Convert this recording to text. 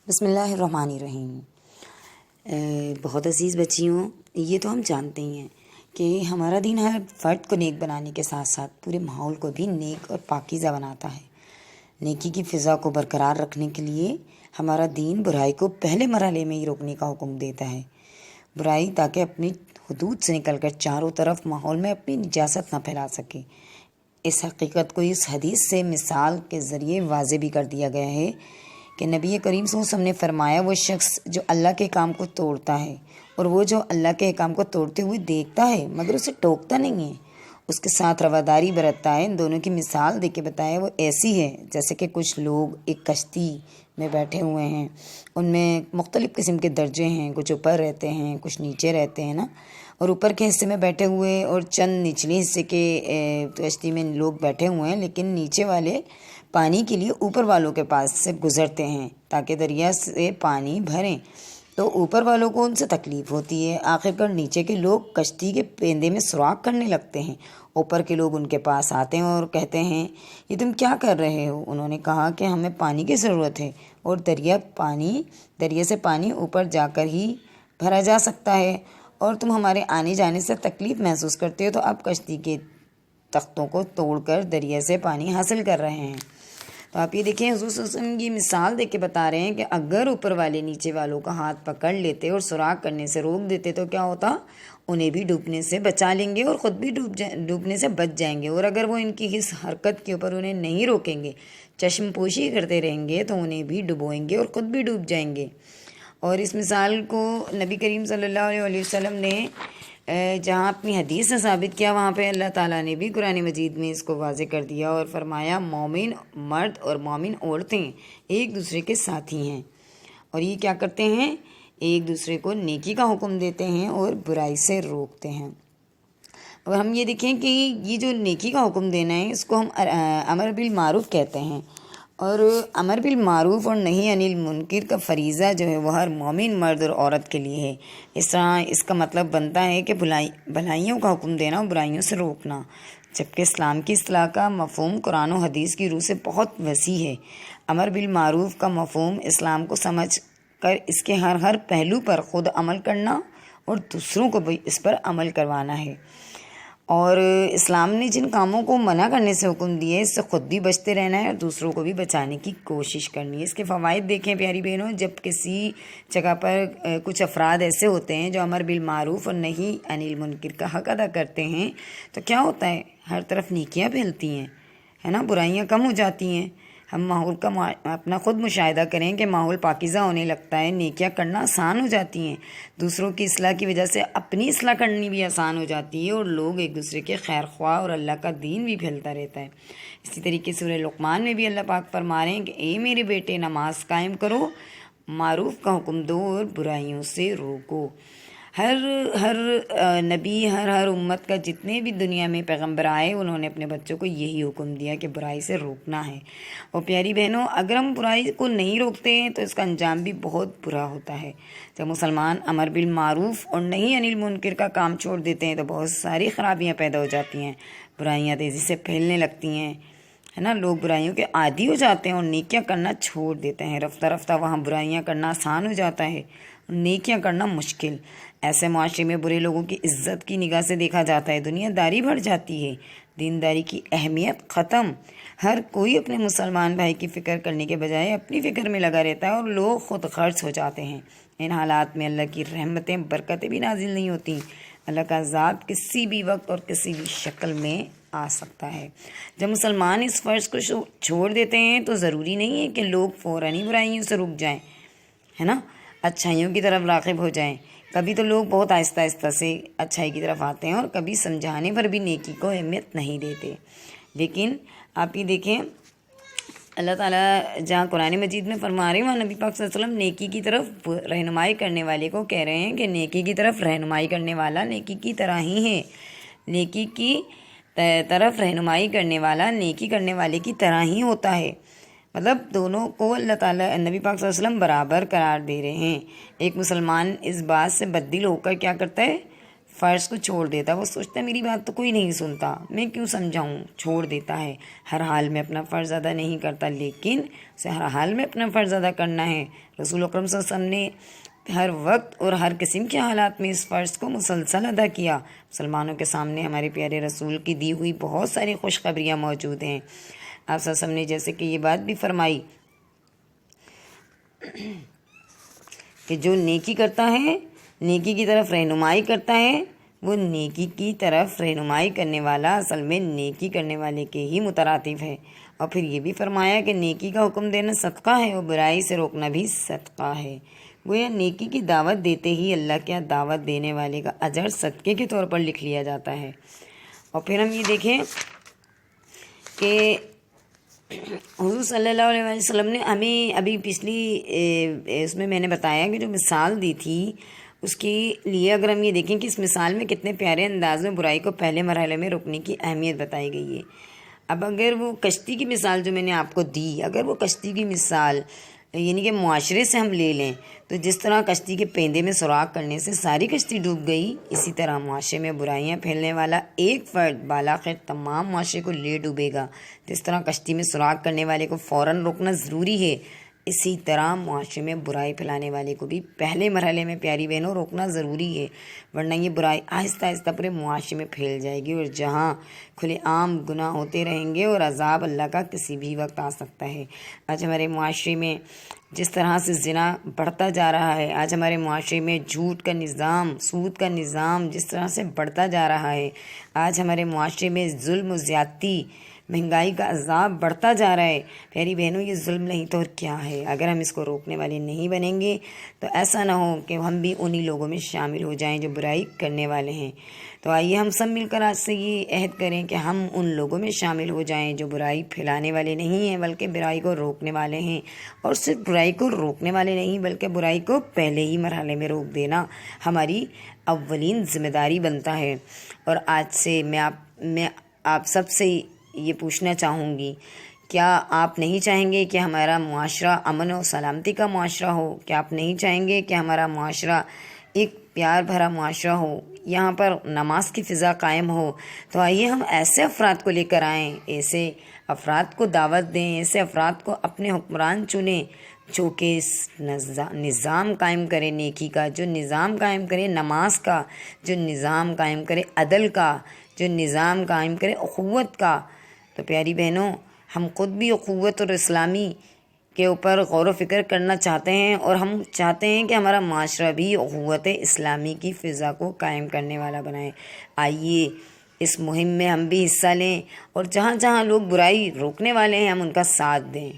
بسم اللہ الرحمن الرحیم۔ بہت عزیز بچیوں، یہ تو ہم جانتے ہی ہیں کہ ہمارا دین ہر فرد کو نیک بنانے کے ساتھ ساتھ پورے ماحول کو بھی نیک اور پاکیزہ بناتا ہے۔ نیکی کی فضا کو برقرار رکھنے کے لیے ہمارا دین برائی کو پہلے مرحلے میں ہی روکنے کا حکم دیتا ہے۔ برائی تاکہ اپنی حدود سے نکل کر چاروں طرف ماحول میں اپنی نجاست نہ پھیلا سکے۔ اس حقیقت کو اس حدیث سے مثال کے ذریعے واضح بھی کر دیا گیا ہے کہ نبی کریم صلی اللہ علیہ وسلم نے فرمایا، وہ شخص جو اللہ کے کام کو توڑتا ہے اور وہ جو اللہ کے کام کو توڑتے ہوئے دیکھتا ہے مگر اسے ٹوکتا نہیں ہے، اس کے ساتھ رواداری برتتا ہے۔ ان دونوں کی مثال دے کے بتایا وہ ایسی ہے جیسے کہ کچھ لوگ ایک کشتی میں بیٹھے ہوئے ہیں، ان میں مختلف قسم کے درجے ہیں، کچھ اوپر رہتے ہیں کچھ نیچے رہتے ہیں نا، اور اوپر کے حصے میں بیٹھے ہوئے اور چند نچلے حصے کے کشتی میں لوگ بیٹھے ہوئے ہیں، لیکن نیچے والے پانی کے لیے اوپر والوں کے پاس سے گزرتے ہیں تاکہ دریا سے پانی بھریں، تو اوپر والوں کو ان سے تکلیف ہوتی ہے۔ آخر کار نیچے کے لوگ کشتی کے پیندے میں سوراخ کرنے لگتے ہیں، اوپر کے لوگ ان کے پاس آتے ہیں اور کہتے ہیں، یہ تم کیا کر رہے ہو؟ انہوں نے کہا کہ ہمیں پانی کی ضرورت ہے اور دریا سے پانی اوپر جا کر ہی بھرا جا سکتا ہے، اور تم ہمارے آنے جانے سے تکلیف محسوس کرتے ہو تو اب کشتی کے تختوں کو توڑ کر دریا سے پانی حاصل کر رہے ہیں۔ تو آپ یہ دیکھیں، حضور صلی اللہ علیہ وسلم یہ مثال دے کے بتا رہے ہیں کہ اگر اوپر والے نیچے والوں کا ہاتھ پکڑ لیتے اور سراغ کرنے سے روک دیتے تو کیا ہوتا؟ انہیں بھی ڈوبنے سے بچا لیں گے اور خود بھی ڈوبنے سے بچ جائیں گے، اور اگر وہ ان کی اس حرکت کے اوپر انہیں نہیں روکیں گے، چشم پوشی کرتے رہیں گے تو انہیں بھی ڈبوئیں گے اور خود بھی ڈوب جائیں گے۔ اور اس مثال کو نبی کریم صلی اللہ علیہ وسلم نے جہاں اپنی حدیث سے ثابت کیا، وہاں پہ اللہ تعالیٰ نے بھی قرآن مجید میں اس کو واضح کر دیا اور فرمایا، مومن مرد اور مومن عورتیں ایک دوسرے کے ساتھی ہیں، اور یہ کیا کرتے ہیں؟ ایک دوسرے کو نیکی کا حکم دیتے ہیں اور برائی سے روکتے ہیں۔ اور ہم یہ دیکھیں کہ یہ جو نیکی کا حکم دینا ہے، اس کو ہم امر بالمعروف کہتے ہیں، اور امر بالمعروف اور نہی عن المنکر کا فریضہ جو ہے وہ ہر مومن مرد اور عورت کے لیے ہے۔ اس طرح اس کا مطلب بنتا ہے کہ بھلائیوں کا حکم دینا اور برائیوں سے روکنا، جبکہ اسلام کی اصطلاح کا مفہوم قرآن و حدیث کی روح سے بہت وسیع ہے۔ امر بالمعروف کا مفہوم اسلام کو سمجھ کر اس کے ہر پہلو پر خود عمل کرنا اور دوسروں کو بھی اس پر عمل کروانا ہے، اور اسلام نے جن کاموں کو منع کرنے سے حکم دیے اس سے خود بھی بچتے رہنا ہے اور دوسروں کو بھی بچانے کی کوشش کرنی ہے۔ اس کے فوائد دیکھیں پیاری بہنوں، جب کسی جگہ پر کچھ افراد ایسے ہوتے ہیں جو امر بالمعروف اور نہی عن المنکر کا حق ادا کرتے ہیں تو کیا ہوتا ہے؟ ہر طرف نیکیاں پھیلتی ہیں، ہے نا، برائیاں کم ہو جاتی ہیں۔ ہم ماحول کا اپنا خود مشاہدہ کریں کہ ماحول پاکیزہ ہونے لگتا ہے، نیکیاں کرنا آسان ہو جاتی ہیں، دوسروں کی اصلاح کی وجہ سے اپنی اصلاح کرنی بھی آسان ہو جاتی ہے، اور لوگ ایک دوسرے کے خیر خواہ اور اللہ کا دین بھی پھیلتا رہتا ہے۔ اسی طریقے سورہ لقمان میں بھی اللہ پاک فرما رہے ہیں کہ اے میرے بیٹے، نماز قائم کرو، معروف کا حکم دو اور برائیوں سے روکو۔ ہر نبی، ہر امت کا جتنے بھی دنیا میں پیغمبر آئے، انہوں نے اپنے بچوں کو یہی حکم دیا کہ برائی سے روکنا ہے۔ اور پیاری بہنوں، اگر ہم برائی کو نہیں روکتے ہیں تو اس کا انجام بھی بہت برا ہوتا ہے۔ جب مسلمان امر بالمعروف اور نہی عن المنکر کا کام چھوڑ دیتے ہیں تو بہت ساری خرابیاں پیدا ہو جاتی ہیں، برائیاں تیزی سے پھیلنے لگتی ہیں، ہے نا، لوگ برائیوں کے عادی ہو جاتے ہیں اور نیکیاں کرنا چھوڑ دیتے ہیں۔ رفتہ رفتہ وہاں برائیاں کرنا آسان ہو جاتا ہے، نیکیاں کرنا مشکل۔ ایسے معاشرے میں برے لوگوں کی عزت کی نگاہ سے دیکھا جاتا ہے، دنیا داری بڑھ جاتی ہے، دینداری کی اہمیت ختم۔ ہر کوئی اپنے مسلمان بھائی کی فکر کرنے کے بجائے اپنی فکر میں لگا رہتا ہے اور لوگ خود غرض ہو جاتے ہیں۔ ان حالات میں اللہ کی رحمتیں، برکتیں بھی نازل نہیں ہوتی۔ اللہ کا عذاب کسی بھی وقت اور کسی بھی شکل میں آ سکتا ہے۔ جب مسلمان اس فرض کو چھوڑ دیتے ہیں تو ضروری نہیں ہے کہ لوگ فوراً ہی برائیوں سے رک جائیں، ہے نا، اچھائیوں کی طرف راغب ہو جائیں۔ کبھی تو لوگ بہت آہستہ آہستہ سے اچھائی کی طرف آتے ہیں اور کبھی سمجھانے پر بھی نیکی کو اہمیت نہیں دیتے۔ لیکن آپ یہ دیکھیں، اللہ تعالیٰ جہاں قرآن مجید میں فرما رہے ہیں وہاں نبی پاک صلی اللہ علیہ وسلم نیکی کی طرف رہنمائی کرنے والے کو کہہ رہے ہیں کہ نیکی کی طرف رہنمائی کرنے والا نیکی کی طرح ہی ہے، نیکی کی طرف رہنمائی کرنے والا نیکی کرنے والے کی طرح ہی ہوتا ہے۔ مطلب دونوں کو اللہ تعالیٰ، نبی پاک صلی اللہ علیہ وسلم برابر قرار دے رہے ہیں۔ ایک مسلمان اس بات سے بددل ہو کر کیا کرتا ہے؟ فرض کو چھوڑ دیتا ہے، وہ سوچتا ہے میری بات تو کوئی نہیں سنتا، میں کیوں سمجھاؤں، چھوڑ دیتا ہے، ہر حال میں اپنا فرض ادا نہیں کرتا، لیکن اسے ہر حال میں اپنا فرض ادا کرنا ہے۔ رسول اکرم صلی اللہ علیہ وسلم نے ہر وقت اور ہر قسم کے حالات میں اس فرض کو مسلسل ادا کیا۔ مسلمانوں کے سامنے ہمارے پیارے رسول کی دی ہوئی بہت ساری خوشخبریاں موجود ہیں۔ آپ صلی اللہ علیہ وسلم نے جیسے کہ یہ بات بھی فرمائی کہ جو نیکی کرتا ہے، نیکی کی طرف رہنمائی کرتا ہے، وہ نیکی کی طرف رہنمائی کرنے والا اصل میں نیکی کرنے والے کے ہی مترادف ہے۔ اور پھر یہ بھی فرمایا کہ نیکی کا حکم دینا صدقہ ہے اور برائی سے روکنا بھی صدقہ ہے۔ گویا نیکی کی دعوت دیتے ہی اللہ کے دعوت دینے والے کا اجر صدقے کے طور پر لکھ لیا جاتا ہے۔ اور پھر ہم یہ دیکھیں کہ حضور صلی اللہ علیہ وسلم نے ہمیں ابھی پچھلی اس میں نے بتایا کہ جو مثال دی تھی اس کے لیے اگر ہم یہ دیکھیں کہ اس مثال میں کتنے پیارے انداز میں برائی کو پہلے مرحلے میں روکنے کی اہمیت بتائی گئی ہے۔ اب اگر وہ کشتی کی مثال جو میں نے آپ کو دی، اگر وہ کشتی کی مثال یعنی کہ معاشرے سے ہم لے لیں تو جس طرح کشتی کے پیندے میں سوراخ کرنے سے ساری کشتی ڈوب گئی، اسی طرح معاشرے میں برائیاں پھیلنے والا ایک فرد بالاخر تمام معاشرے کو لے ڈوبے گا۔ جس طرح کشتی میں سوراخ کرنے والے کو فوراً روکنا ضروری ہے، اسی طرح معاشرے میں برائی پھیلانے والے کو بھی پہلے مرحلے میں پیاری بہنوں روکنا ضروری ہے، ورنہ یہ برائی آہستہ آہستہ پورے معاشرے میں پھیل جائے گی اور جہاں کھلے عام گناہ ہوتے رہیں گے اور عذاب اللہ کا کسی بھی وقت آ سکتا ہے۔ آج ہمارے معاشرے میں جس طرح سے زنا بڑھتا جا رہا ہے، آج ہمارے معاشرے میں جھوٹ کا نظام، سود کا نظام جس طرح سے بڑھتا جا رہا ہے، آج ہمارے معاشرے میں ظلم و زیادتی، مہنگائی کا عذاب بڑھتا جا رہا ہے۔ پیاری بہنوں، یہ ظلم نہیں تو اور کیا ہے؟ اگر ہم اس کو روکنے والے نہیں بنیں گے تو ایسا نہ ہو کہ ہم بھی انہی لوگوں میں شامل ہو جائیں جو برائی کرنے والے ہیں۔ تو آئیے ہم سب مل کر آج سے یہ عہد کریں کہ ہم ان لوگوں میں شامل ہو جائیں جو برائی پھیلانے والے نہیں ہیں بلکہ برائی کو روکنے والے ہیں، اور صرف برائی کو روکنے والے نہیں بلکہ برائی کو پہلے ہی مرحلے میں روک دینا ہماری اولین ذمہ داری بنتا ہے۔ اور آج سے میں آپ سب سے یہ پوچھنا چاہوں گی، کیا آپ نہیں چاہیں گے کہ ہمارا معاشرہ امن و سلامتی کا معاشرہ ہو؟ کیا آپ نہیں چاہیں گے کہ ہمارا معاشرہ ایک پیار بھرا معاشرہ ہو، یہاں پر نماز کی فضا قائم ہو؟ تو آئیے ہم ایسے افراد کو لے کر آئیں، ایسے افراد کو دعوت دیں، ایسے افراد کو اپنے حکمران چنیں جو کہ اس نظام قائم کرے نیکی کا، جو نظام قائم کرے نماز کا، جو نظام قائم کرے عدل کا، جو نظام قائم کرے اخوت کا۔ تو پیاری بہنوں، ہم خود بھی اخوت اور اسلامی کے اوپر غور و فکر کرنا چاہتے ہیں، اور ہم چاہتے ہیں کہ ہمارا معاشرہ بھی اخوت اسلامی کی فضا کو قائم کرنے والا بنائے۔ آئیے اس مہم میں ہم بھی حصہ لیں اور جہاں جہاں لوگ برائی روکنے والے ہیں ہم ان کا ساتھ دیں۔